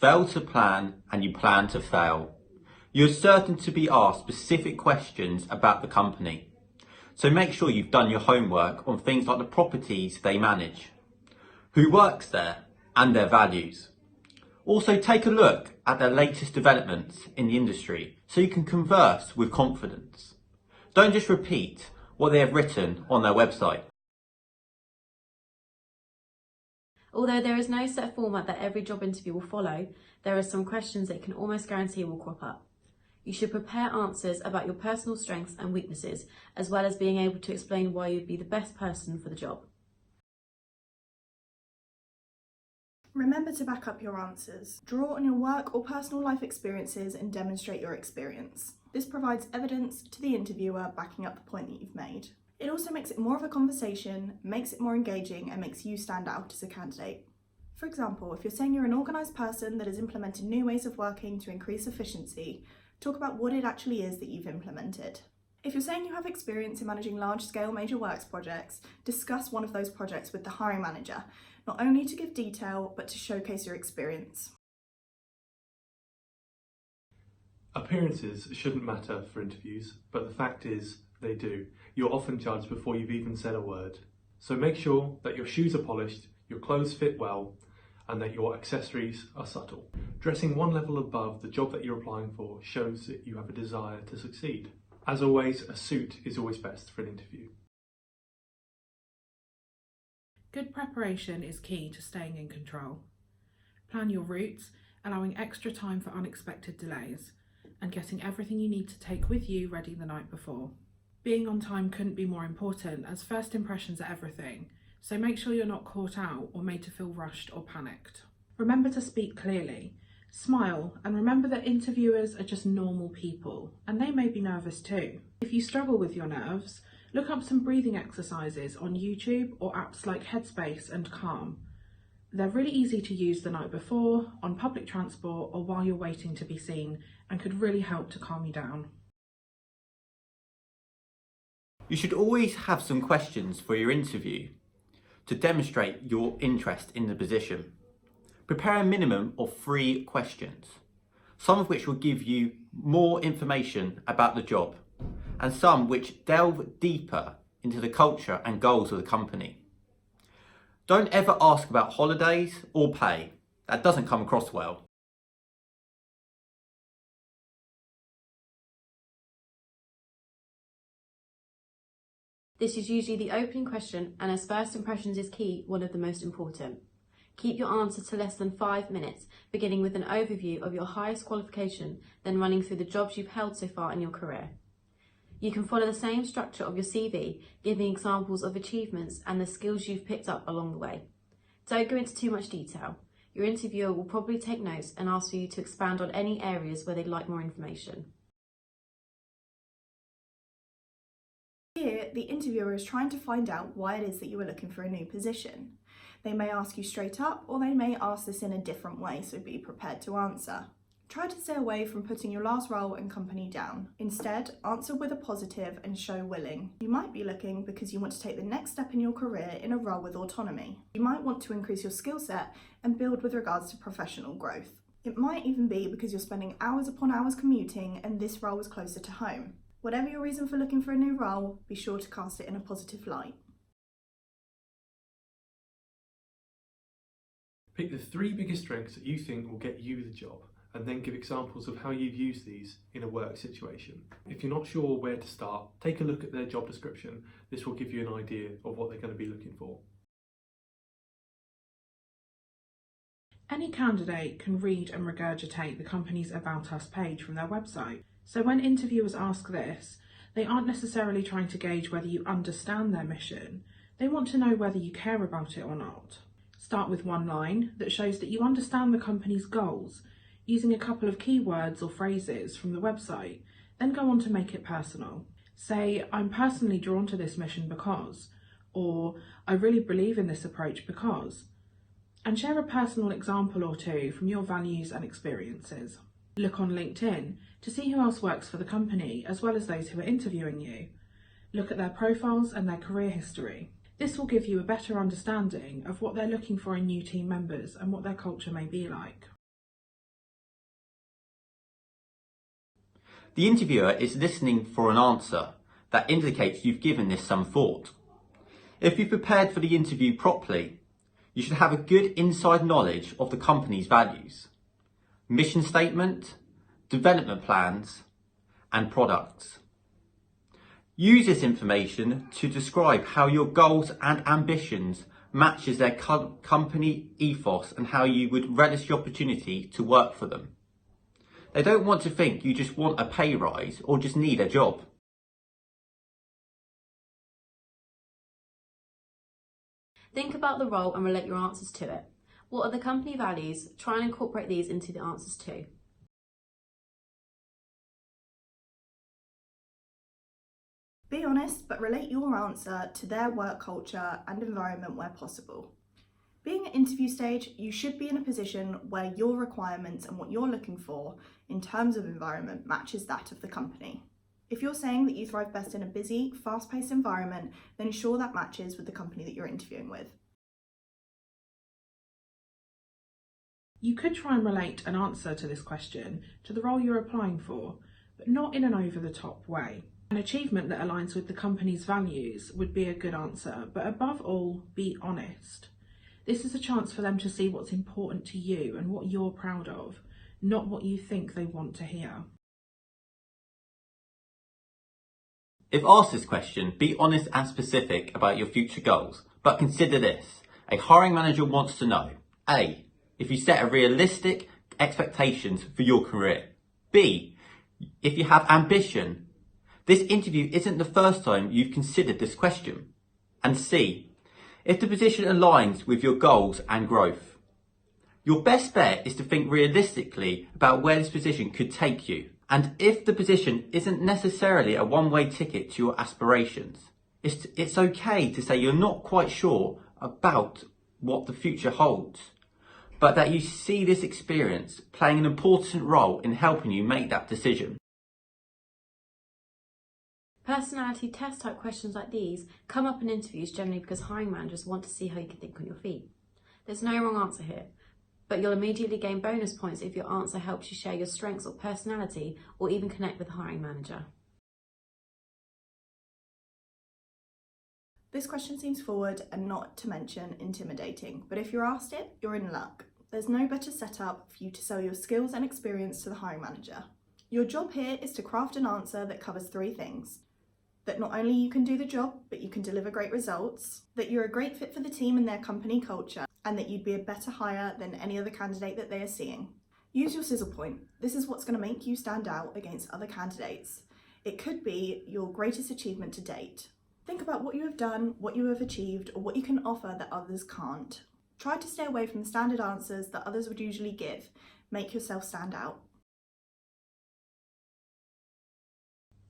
fail to plan and you plan to fail. You're certain to be asked specific questions about the company. So make sure you've done your homework on things like the properties they manage, who works there and their values. Also take a look at their latest developments in the industry so you can converse with confidence. Don't just repeat what they have written on their website. Although there is no set format that every job interview will follow, there are some questions that you can almost guarantee will crop up. You should prepare answers about your personal strengths and weaknesses, as well as being able to explain why you'd be the best person for the job. Remember to back up your answers. Draw on your work or personal life experiences and demonstrate your experience. This provides evidence to the interviewer backing up the point that you've made. It also makes it more of a conversation, makes it more engaging, and makes you stand out as a candidate. For example, if you're saying you're an organised person that has implemented new ways of working to increase efficiency, talk about what it actually is that you've implemented. If you're saying you have experience in managing large-scale major works projects, discuss one of those projects with the hiring manager, not only to give detail, but to showcase your experience. Appearances shouldn't matter for interviews, but the fact is they do. You're often judged before you've even said a word. So make sure that your shoes are polished, your clothes fit well, and that your accessories are subtle. Dressing one level above the job that you're applying for shows that you have a desire to succeed. As always, a suit is always best for an interview. Good preparation is key to staying in control. Plan your routes, allowing extra time for unexpected delays, and getting everything you need to take with you ready the night before. Being on time couldn't be more important, as first impressions are everything, so make sure you're not caught out or made to feel rushed or panicked. Remember to speak clearly, smile, and remember that interviewers are just normal people, and they may be nervous too. If you struggle with your nerves, look up some breathing exercises on YouTube or apps like Headspace and Calm. They're really easy to use the night before, on public transport, or while you're waiting to be seen, and could really help to calm you down. You should always have some questions for your interview to demonstrate your interest in the position. Prepare a minimum of 3 questions, some of which will give you more information about the job, and some which delve deeper into the culture and goals of the company. Don't ever ask about holidays or pay. That doesn't come across well. This is usually the opening question, and as first impressions is key, one of the most important. Keep your answer to less than 5 minutes, beginning with an overview of your highest qualification, then running through the jobs you've held so far in your career. You can follow the same structure of your CV, giving examples of achievements and the skills you've picked up along the way. Don't go into too much detail. Your interviewer will probably take notes and ask for you to expand on any areas where they'd like more information. Here, the interviewer is trying to find out why it is that you are looking for a new position. They may ask you straight up, or they may ask this in a different way, so be prepared to answer. Try to stay away from putting your last role and company down. Instead, answer with a positive and show willing. You might be looking because you want to take the next step in your career in a role with autonomy. You might want to increase your skill set and build with regards to professional growth. It might even be because you're spending hours upon hours commuting and this role is closer to home. Whatever your reason for looking for a new role, be sure to cast it in a positive light. Pick the 3 biggest strengths that you think will get you the job, and then give examples of how you've used these in a work situation. If you're not sure where to start, take a look at their job description. This will give you an idea of what they're going to be looking for. Any candidate can read and regurgitate the company's About Us page from their website. So when interviewers ask this, they aren't necessarily trying to gauge whether you understand their mission. They want to know whether you care about it or not. Start with one line that shows that you understand the company's goals, using a couple of keywords or phrases from the website, then go on to make it personal. Say, I'm personally drawn to this mission because, or I really believe in this approach because, and share a personal example or 2 from your values and experiences. Look on LinkedIn to see who else works for the company, as well as those who are interviewing you. Look at their profiles and their career history. This will give you a better understanding of what they're looking for in new team members and what their culture may be like. The interviewer is listening for an answer that indicates you've given this some thought. If you've prepared for the interview properly, you should have a good inside knowledge of the company's values, mission statement, development plans, and products. Use this information to describe how your goals and ambitions matches their company ethos and how you would relish the opportunity to work for them. They don't want to think you just want a pay rise or just need a job. Think about the role and relate your answers to it. What are the company values? Try and incorporate these into the answers too. Be honest, but relate your answer to their work culture and environment where possible. Being at interview stage, you should be in a position where your requirements and what you're looking for in terms of environment matches that of the company. If you're saying that you thrive best in a busy, fast-paced environment, then ensure that matches with the company that you're interviewing with. You could try and relate an answer to this question to the role you're applying for, but not in an over-the-top way. An achievement that aligns with the company's values would be a good answer, but above all, be honest. This is a chance for them to see what's important to you and what you're proud of, not what you think they want to hear. If asked this question, be honest and specific about your future goals, but consider this. A hiring manager wants to know: A, if you set a realistic expectations for your career. B, if you have ambition. This interview isn't the first time you've considered this question. And C, if the position aligns with your goals and growth. Your best bet is to think realistically about where this position could take you. And if the position isn't necessarily a one-way ticket to your aspirations, it's okay to say you're not quite sure about what the future holds, but that you see this experience playing an important role in helping you make that decision. Personality test type questions like these come up in interviews generally because hiring managers want to see how you can think on your feet. There's no wrong answer here, but you'll immediately gain bonus points if your answer helps you share your strengths or personality or even connect with the hiring manager. This question seems forward and not to mention intimidating, but if you're asked it, you're in luck. There's no better setup for you to sell your skills and experience to the hiring manager. Your job here is to craft an answer that covers 3 things. That not only you can do the job, but you can deliver great results, that you're a great fit for the team and their company culture, and that you'd be a better hire than any other candidate that they are seeing. Use your sizzle point. This is what's going to make you stand out against other candidates. It could be your greatest achievement to date. Think about what you have done, what you have achieved, or what you can offer that others can't. Try to stay away from the standard answers that others would usually give. Make yourself stand out.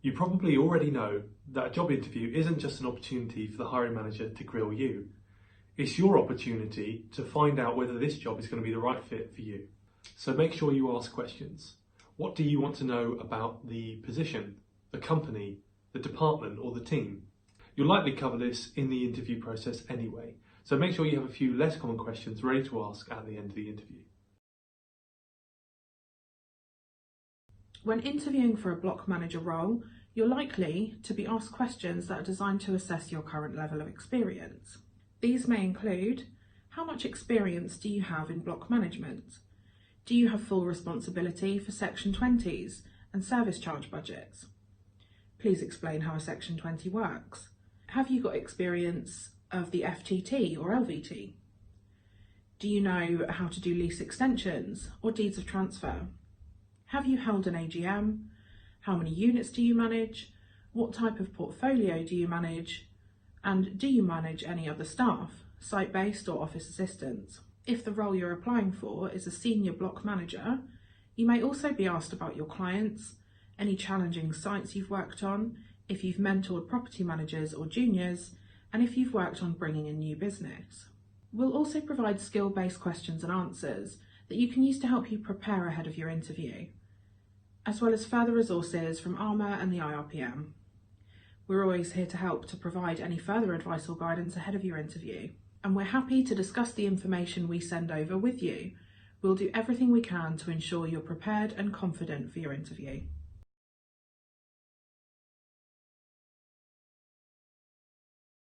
You probably already know that a job interview isn't just an opportunity for the hiring manager to grill you. It's your opportunity to find out whether this job is going to be the right fit for you. So make sure you ask questions. What do you want to know about the position, the company, the department, or the team? You'll likely cover this in the interview process anyway, so make sure you have a few less common questions ready to ask at the end of the interview. When interviewing for a block manager role, you're likely to be asked questions that are designed to assess your current level of experience. These may include: how much experience do you have in block management? Do you have full responsibility for Section 20s and service charge budgets? Please explain how a Section 20 works. Have you got experience of the FTT or LVT? Do you know how to do lease extensions or deeds of transfer? Have you held an AGM? How many units do you manage? What type of portfolio do you manage? And do you manage any other staff, site-based or office assistants? If the role you're applying for is a senior block manager, you may also be asked about your clients, any challenging sites you've worked on, if you've mentored property managers or juniors, and if you've worked on bringing in new business. We'll also provide skill-based questions and answers that you can use to help you prepare ahead of your interview, as well as further resources from ARMA and the IRPM. We're always here to help to provide any further advice or guidance ahead of your interview, and we're happy to discuss the information we send over with you. We'll do everything we can to ensure you're prepared and confident for your interview.